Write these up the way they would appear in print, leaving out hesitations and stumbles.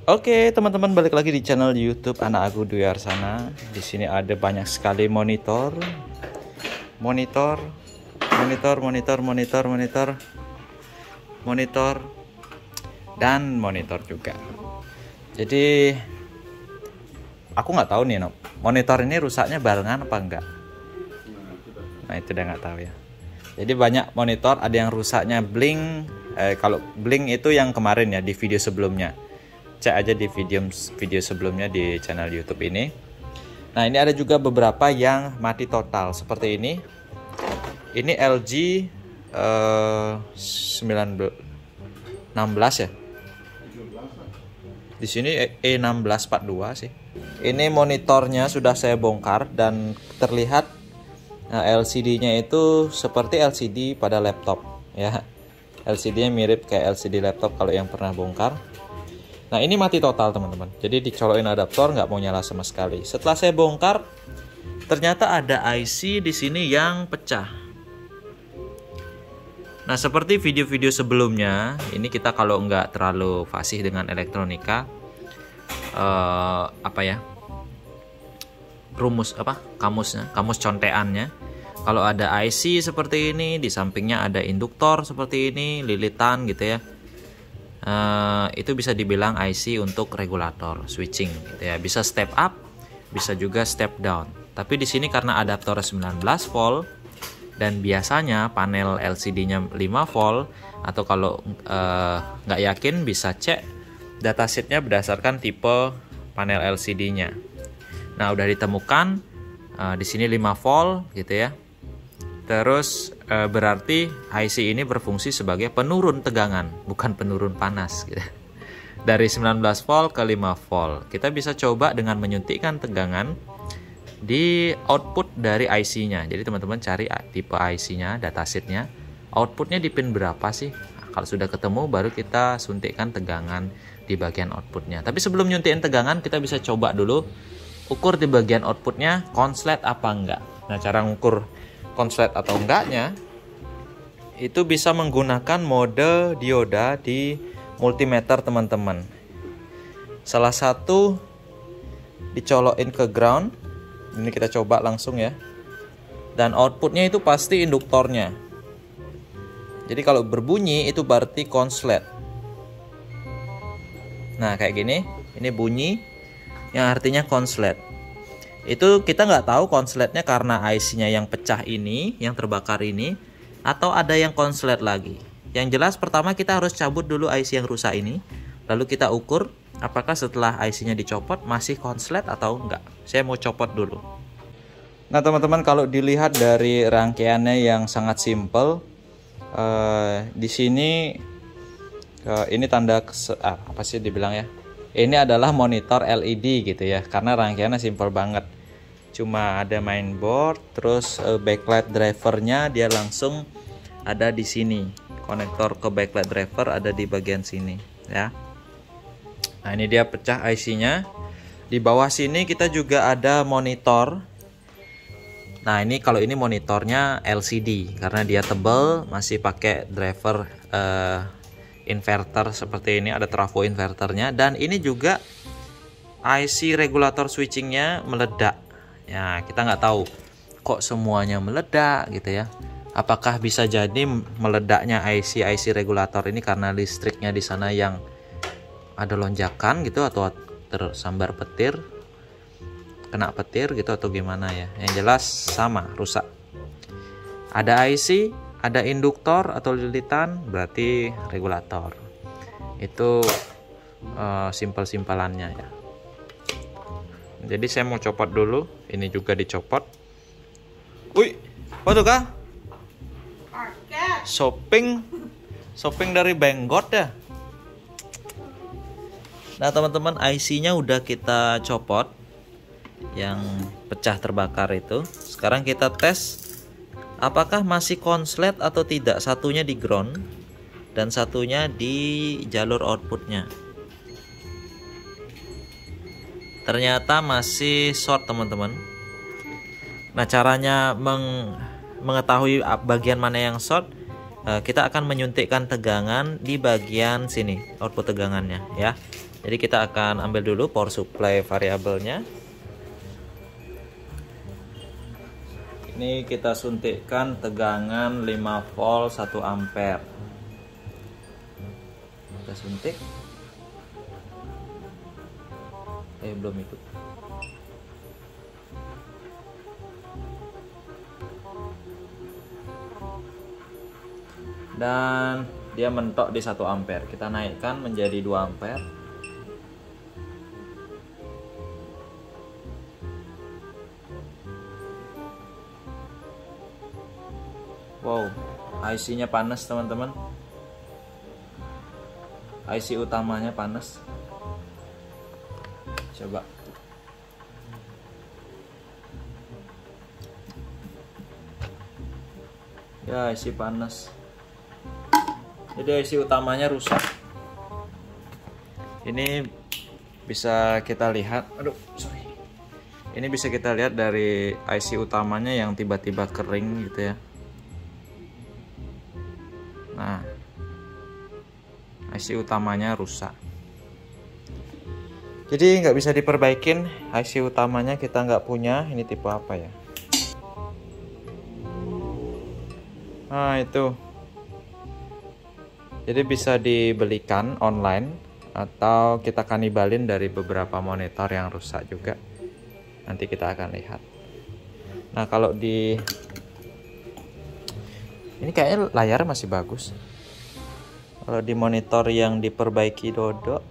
Oke, teman-teman, balik lagi di channel YouTube Anak Aku Dwi Arsana. Di sini ada banyak sekali monitor, dan monitor juga. Jadi aku nggak tahu nih, monitor ini rusaknya barengan apa enggak. Nah, itu udah nggak tahu ya. Jadi banyak monitor, ada yang rusaknya blink. Kalau blink itu yang kemarin ya, di video sebelumnya. Cek aja di video sebelumnya di channel YouTube ini. Nah, ini ada juga beberapa yang mati total seperti ini. Ini LG 16 ya. Di sini E1642 sih. Ini monitornya sudah saya bongkar dan terlihat LCD-nya itu seperti LCD pada laptop ya. LCD-nya mirip kayak LCD laptop kalau yang pernah bongkar. Nah, ini mati total teman-teman. Jadi dicolokin adaptor nggak mau nyala sama sekali. Setelah saya bongkar, ternyata ada IC di sini yang pecah. Nah, seperti video-video sebelumnya, ini kita kalau nggak terlalu fasih dengan elektronika, kamus conteannya. Kalau ada IC seperti ini, di sampingnya ada induktor seperti ini, lilitan gitu ya. Itu bisa dibilang IC untuk regulator switching gitu ya. Bisa step up, bisa juga step down. Tapi di sini karena adaptornya 19 volt dan biasanya panel LCD-nya 5 volt, atau kalau nggak yakin bisa cek datasheet-nya berdasarkan tipe panel LCD-nya. Nah, udah ditemukan di sini 5 volt gitu ya. Terus berarti IC ini berfungsi sebagai penurun tegangan, bukan penurun panas gitu. Dari 19 volt ke 5 volt. Kita bisa coba dengan menyuntikkan tegangan di output dari IC-nya. Jadi teman-teman cari tipe IC-nya, datasheet-nya. Outputnya di pin berapa sih? Nah, kalau sudah ketemu baru kita suntikkan tegangan di bagian outputnya. Tapi sebelum nyuntikin tegangan, kita bisa coba dulu ukur di bagian outputnya konslet apa enggak. Nah, cara ngukur konslet atau enggaknya itu bisa menggunakan mode dioda di multimeter teman-teman. Salah satu dicolokin ke ground. Ini kita coba langsung ya. Dan outputnya itu pasti induktornya. Jadi kalau berbunyi itu berarti konslet. Nah, kayak gini, ini bunyi yang artinya konslet. Itu kita nggak tahu konsletnya karena IC-nya yang pecah ini, yang terbakar ini, atau ada yang konslet lagi. Yang jelas pertama kita harus cabut dulu IC yang rusak ini, lalu kita ukur apakah setelah IC-nya dicopot masih konslet atau enggak. Saya mau copot dulu. Nah, teman-teman, kalau dilihat dari rangkaiannya yang sangat simple, di sini ini tanda apa sih dibilang ya? Ini adalah monitor LED gitu ya, karena rangkaiannya simple banget. Cuma ada mainboard, terus backlight drivernya dia langsung ada di sini. Konektor ke backlight driver ada di bagian sini ya. Nah, ini dia pecah IC-nya. Di bawah sini kita juga ada monitor. Nah, ini kalau ini monitornya LCD karena dia tebal, masih pakai driver inverter seperti ini, ada trafo inverternya, dan ini juga IC regulator switchingnya meledak. Ya, kita nggak tahu kok semuanya meledak gitu ya. Apakah bisa jadi meledaknya IC regulator ini karena listriknya di sana yang ada lonjakan gitu, atau tersambar petir, kena petir gitu, atau gimana ya. Yang jelas sama, rusak. Ada IC, ada induktor atau lilitan, berarti regulator. Itu simpel-simpelannya ya. Jadi saya mau copot dulu. Ini juga dicopot. Wih, apa tuh kah? Shopping dari Banggot ya. Nah, teman-teman, IC-nya udah kita copot, yang pecah terbakar itu. Sekarang kita tes apakah masih konslet atau tidak. Satunya di ground dan satunya di jalur outputnya. Ternyata masih short teman-teman. Nah, caranya mengetahui bagian mana yang short, kita akan menyuntikkan tegangan di bagian sini, output tegangannya ya. Jadi kita akan ambil dulu power supply variabelnya. Ini kita suntikkan tegangan 5 volt 1 ampere. Kita suntik. Belum ikut. Dan dia mentok di 1 ampere. Kita naikkan menjadi 2 ampere. Wow, IC-nya panas teman-teman. IC utamanya panas. Coba. Ya, IC panas. Jadi IC utamanya rusak. Ini bisa kita lihat. Aduh, sorry. Ini bisa kita lihat dari IC utamanya yang tiba-tiba kering gitu ya. Nah, IC utamanya rusak. Jadi nggak bisa diperbaikin. IC utamanya kita nggak punya. Ini tipe apa ya? Nah, itu. Jadi bisa dibelikan online atau kita kanibalin dari beberapa monitor yang rusak juga. Nanti kita akan lihat. Nah, kalau di ini kayaknya layar masih bagus. Kalau di monitor yang diperbaiki Dodo,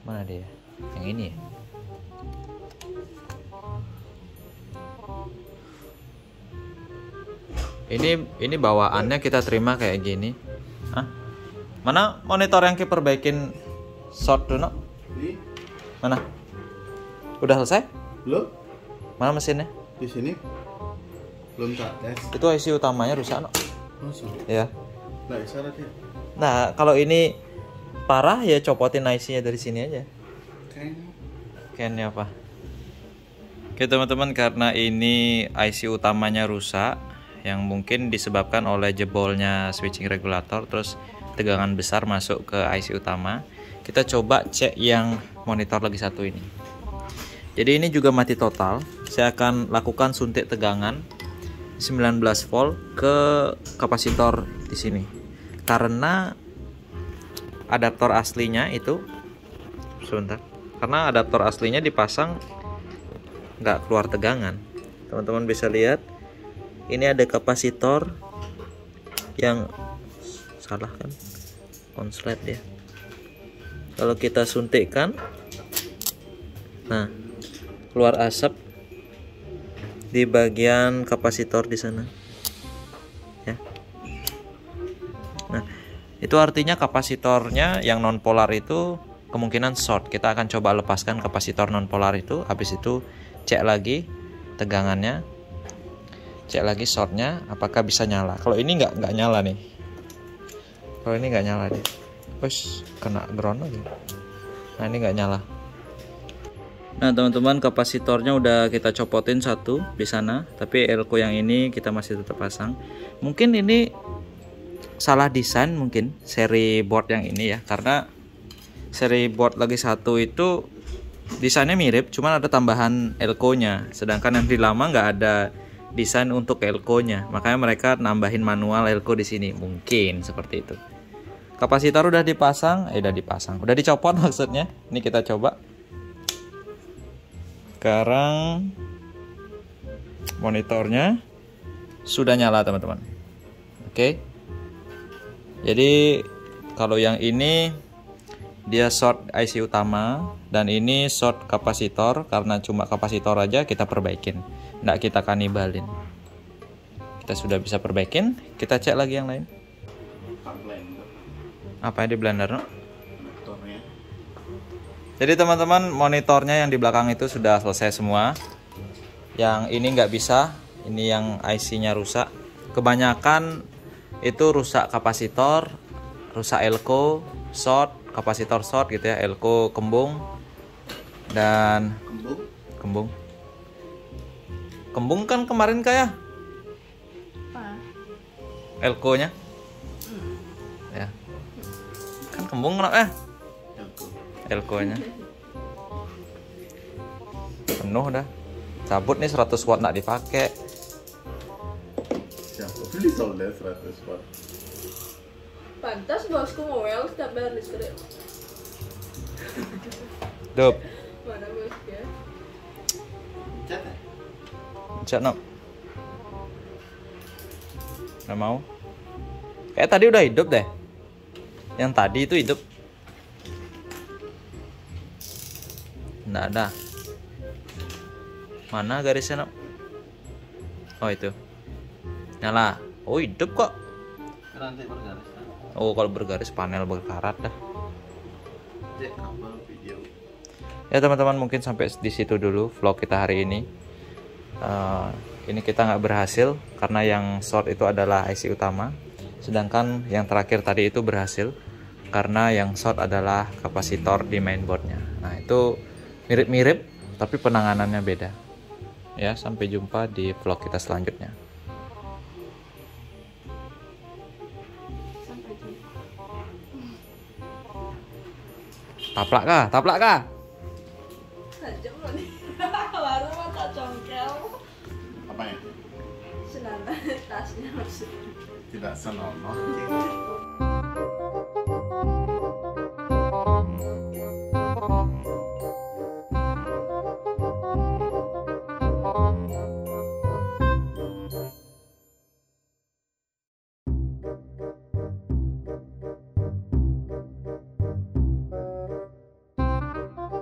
mana dia? Yang ini ya? Ini bawaannya kita terima kayak gini. Hah? Mana monitor yang diperbaikin short dulu? Mana? Udah selesai? Belum. Mana mesinnya? Di sini. Belum tak tes. Itu IC utamanya rusak, no? Rusak. Ya. Nah, isyarat ya. Nah, kalau ini parah ya copotin IC-nya dari sini aja. Kayaknya apa? Oke teman-teman, karena ini IC utamanya rusak, yang mungkin disebabkan oleh jebolnya switching regulator, terus tegangan besar masuk ke IC utama. Kita coba cek yang monitor lagi satu ini. Jadi ini juga mati total. Saya akan lakukan suntik tegangan 19 volt ke kapasitor di sini. Karena adaptor aslinya itu sebentar. Karena adaptor aslinya dipasang nggak keluar tegangan. Teman-teman bisa lihat. Ini ada kapasitor yang salah kan, konslet ya. Kalau kita suntikkan, nah keluar asap di bagian kapasitor di sana, ya. Nah itu artinya kapasitornya yang non polar itu kemungkinan short. Kita akan coba lepaskan kapasitor non polar itu, habis itu cek lagi tegangannya. Cek lagi shortnya apakah bisa nyala. Kalau ini nggak nyala nih. Kalau ini nggak nyala deh. Terus kena ground lagi. Nah ini nggak nyala. Nah teman-teman, kapasitornya udah kita copotin satu di sana. Tapi elko yang ini kita masih tetap pasang. Mungkin ini salah desain mungkin seri board yang ini ya. Karena seri board lagi satu itu desainnya mirip, cuman ada tambahan elko-nya. Sedangkan yang di lama nggak ada desain untuk elko-nya, makanya mereka nambahin manual elko di sini, mungkin seperti itu. Kapasitor udah dipasang, udah dicopot maksudnya. Ini kita coba. Sekarang monitornya sudah nyala teman-teman. Oke. Jadi kalau yang ini dia short IC utama dan ini short kapasitor, karena cuma kapasitor aja kita perbaikin. Nggak kita kanibalin. Kita sudah bisa perbaikin. Kita cek lagi yang lain. Apa yang di blender, no? Jadi teman-teman, monitornya yang di belakang itu sudah selesai semua. Yang ini nggak bisa. Ini yang IC-nya rusak. Kebanyakan itu rusak kapasitor, rusak elko, short, kapasitor short gitu ya, elko kembung dan kembung. Kembung kan kemarin kayak Elko-nya. Ya. Kan kembung kenapa ya? Elko-nya. Penuh dah. Cabut nih 100 watt nggak dipakai. Siapa beli soalnya 100 watt? Pantas bosku ngomel setiap bayar listrik. Dup. Mana bosnya? Cat ya? Cak no. Nggak mau. Kayak tadi udah hidup deh. Yang tadi itu hidup. Nggak ada. Mana garisnya no? Oh itu. Nyala. Oh hidup kok. Nanti bergaris. Oh kalau bergaris panel berkarat dah. Cek kabel video. Ya teman-teman, mungkin sampai di situ dulu vlog kita hari ini. Ini kita nggak berhasil karena yang short itu adalah IC utama, sedangkan yang terakhir tadi itu berhasil karena yang short adalah kapasitor di mainboardnya. Nah itu mirip-mirip tapi penanganannya beda. Ya, sampai jumpa di vlog kita selanjutnya. Sampai jumpa. Taplak kah? Taplak kah? Tajam loh nih. Baru mata congkel. Apa ya? Senana tasnya maksudnya. Tidak senonoh.